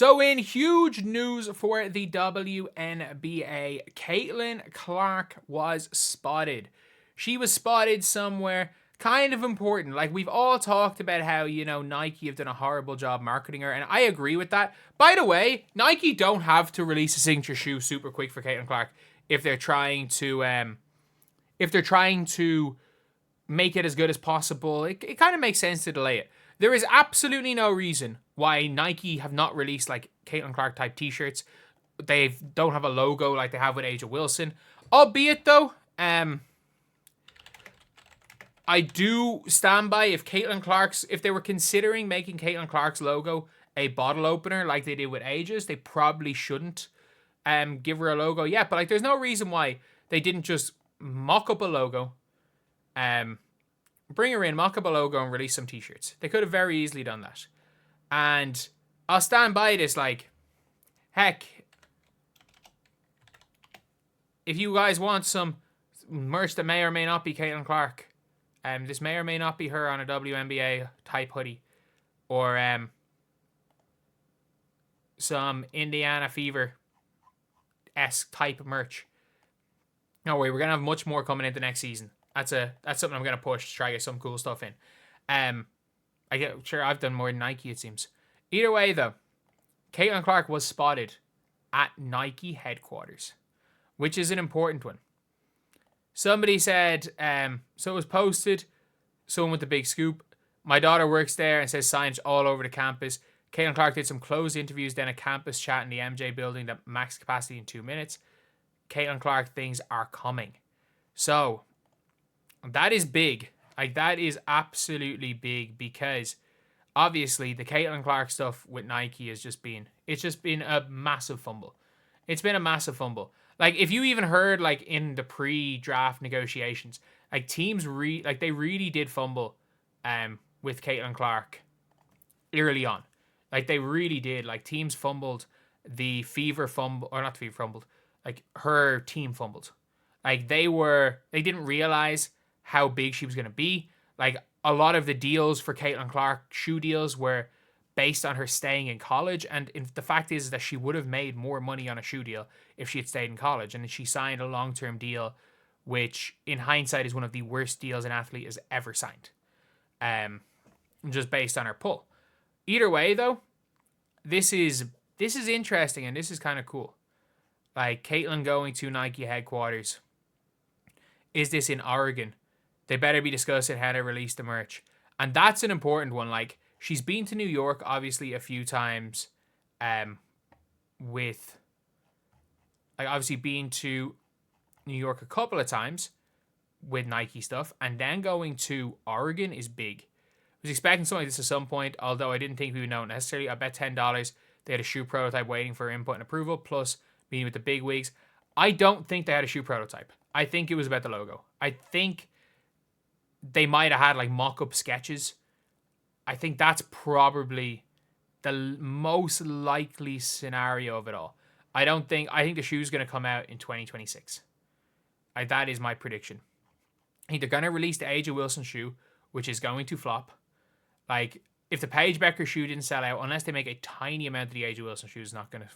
So in huge news for the WNBA, Caitlin Clark was spotted. She was spotted somewhere kind of important. Like, we've all talked about how, Nike have done a horrible job marketing her, and I agree with that. By the way, Nike don't have to release a signature shoe super quick for Caitlin Clark if they're trying to make it as good as possible. It kind of makes sense to delay it. There is absolutely no reason why Nike have not released like Caitlin Clark type t-shirts. They don't have a logo like they have with A'ja Wilson. Albeit though, I do stand by if they were considering making Caitlin Clark's logo a bottle opener like they did with A'ja's, they probably shouldn't give her a logo yet. But like, there's no reason why they didn't just mock up a logo, bring her in, mock up a logo, and release some t-shirts. They could have very easily done that. And I'll stand by this, like, heck, if you guys want some merch that may or may not be Caitlin Clark, this may or may not be her on a WNBA type hoodie, or some Indiana Fever-esque type merch. No way, we're gonna have much more coming into next season. That's something I'm gonna push to try to get some cool stuff in. I've done more than Nike, it seems. Either way though, Caitlin Clark was spotted at Nike headquarters, which is an important one. Somebody said, so it was posted, someone with the big scoop. My daughter works there and says signage all over the campus. Caitlin Clark did some closed interviews, then a campus chat in the MJ building that max capacity in 2 minutes. Caitlin Clark things are coming. So that is big. Like, that is absolutely big, because obviously the Caitlin Clark stuff with Nike has just been a massive fumble. It's been a massive fumble. Like, if you even heard, like, in the pre-draft negotiations, like, teams they really did fumble with Caitlin Clark early on. Like, they really did. Like, teams fumbled. The Fever fumble, or not the Fever fumbled, like, her team fumbled. Like, they didn't realize how big she was going to be. Like, a lot of the deals for Caitlin Clark, shoe deals, were based on her staying in college. And the fact is that she would have made more money on a shoe deal if she had stayed in college. And she signed a long-term deal, which in hindsight is one of the worst deals an athlete has ever signed. Just based on her pull. Either way though, this is interesting, and this is kind of cool. Like, Caitlin going to Nike headquarters. Is this in Oregon? They better be discussing how to release the merch. And that's an important one. Like, she's been to New York, obviously, a few times. Obviously been to New York a couple of times with Nike stuff. And then going to Oregon is big. I was expecting something like this at some point, although I didn't think we would know necessarily. I bet $10 they had a shoe prototype waiting for input and approval, plus meeting with the big wigs. I don't think they had a shoe prototype. I think it was about the logo. I think they might have had like mock-up sketches. I think that's probably the most likely scenario of it all. I think the shoe's going to come out in 2026. That is my prediction. I think they're going to release the A'ja Wilson shoe, which is going to flop. Like, if the Paige Becker shoe didn't sell out, unless they make a tiny amount of the A'ja Wilson shoe, it's not gonna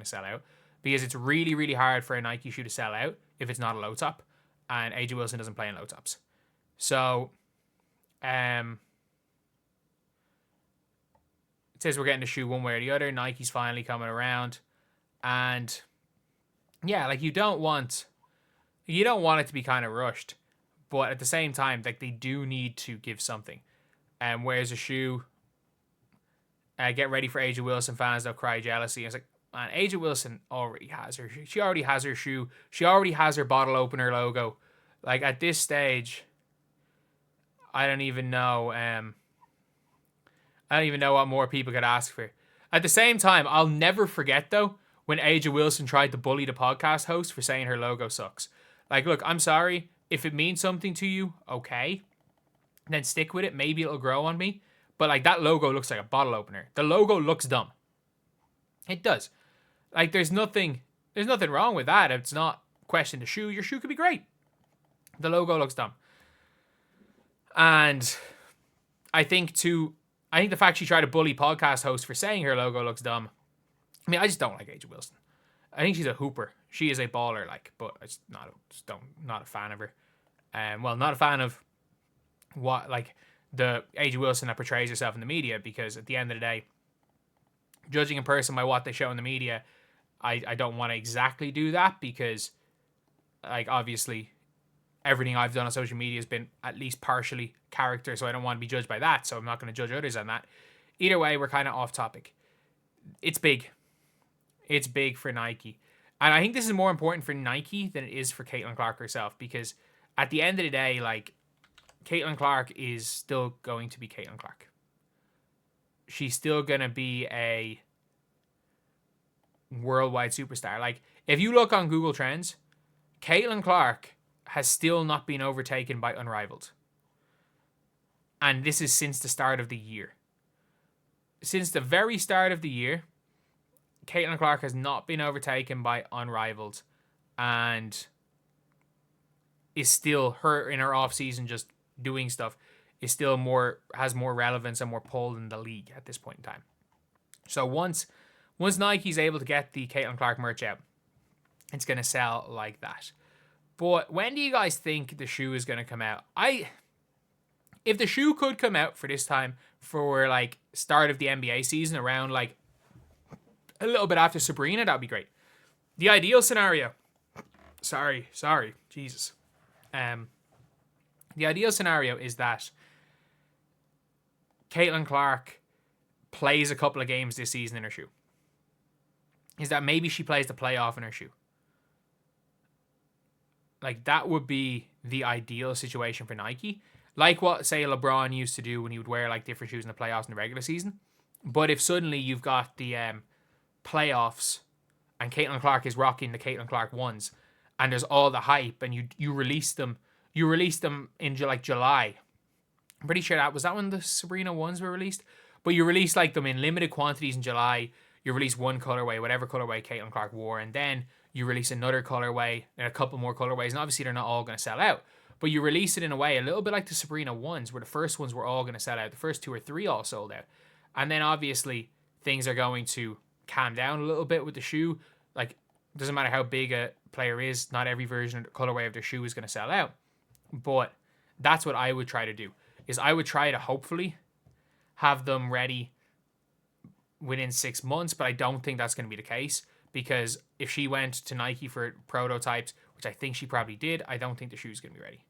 sell out, because it's really, really hard for a Nike shoe to sell out if it's not a low top, and A'ja Wilson doesn't play in low tops. So, it says we're getting the shoe one way or the other. Nike's finally coming around, and yeah, like, you don't want it to be kind of rushed, but at the same time, like, they do need to give something. Where's a shoe? Get ready for A'ja Wilson fans, they'll cry jealousy. It's like, man, A'ja Wilson already has her. She already has her shoe. She already has her bottle opener logo. Like, at this stage, I don't even know. I don't even know what more people could ask for. At the same time, I'll never forget though when A'ja Wilson tried to bully the podcast host for saying her logo sucks. Like, look, I'm sorry. If it means something to you, okay, then stick with it. Maybe it'll grow on me. But like, that logo looks like a bottle opener. The logo looks dumb. It does. Like, there's nothing wrong with that. It's not question the shoe. Your shoe could be great. The logo looks dumb. And I think the fact she tried to bully podcast host for saying her logo looks dumb I mean, I just don't like AJ Wilson. I think she's a hooper. She is a baller, like, but I just not a fan of her. Well, not a fan of what, like, the AJ Wilson that portrays herself in the media, because at the end of the day, judging a person by what they show in the media, I don't want to exactly do that, because, like, obviously everything I've done on social media has been at least partially character, so I don't want to be judged by that, so I'm not going to judge others on that. Either way, we're kind of off topic. It's big. It's big for Nike. And I think this is more important for Nike than it is for Caitlin Clark herself, because at the end of the day, like, Caitlin Clark is still going to be Caitlin Clark. She's still going to be a worldwide superstar. Like, if you look on Google Trends, Caitlin Clark has still not been overtaken by Unrivaled. And this is since the start of the year. Since the very start of the year, Caitlin Clark has not been overtaken by Unrivaled, and is still, her in her off season just doing stuff, is still has more relevance and more pull in the league at this point in time. So once Nike's able to get the Caitlin Clark merch out, it's going to sell like that. But when do you guys think the shoe is going to come out? If the shoe could come out for this time, for like start of the NBA season, around like a little bit after Breanna, that'd be great. The ideal scenario, sorry, Jesus. The ideal scenario is that Caitlin Clark plays a couple of games this season in her shoe. Is that maybe she plays the playoff in her shoe. Like, that would be the ideal situation for Nike. Like what, say, LeBron used to do when he would wear like different shoes in the playoffs in the regular season. But if suddenly you've got the playoffs and Caitlin Clark is rocking the Caitlin Clark ones, and there's all the hype, and you release them in like July. I'm pretty sure that was when the Breanna ones were released. But you release like them in limited quantities in July. You release one colorway, whatever colorway Caitlin Clark wore, and then you release another colorway and a couple more colorways. And obviously they're not all going to sell out, but you release it in a way a little bit like the Breanna ones, where the first ones were all going to sell out. The first 2 or 3 all sold out, and then obviously things are going to calm down a little bit with the shoe. Like, it doesn't matter how big a player is, not every version of the colorway of their shoe is going to sell out. But that's what I would try to do. Is I would try to hopefully have them ready within 6 months, but I don't think that's going to be the case, because if she went to Nike for prototypes, which I think she probably did, I don't think the shoe is going to be ready.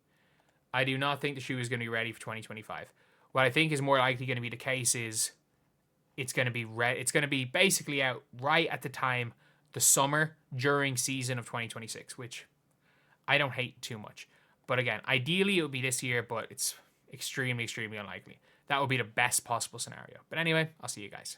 I do not think the shoe is going to be ready for 2025. What I think is more likely going to be the case is it's going to be basically out right at the time, the summer during season of 2026, which I don't hate too much. But again, ideally it would be this year, but it's extremely, extremely unlikely. That would be the best possible scenario. But anyway, I'll see you guys.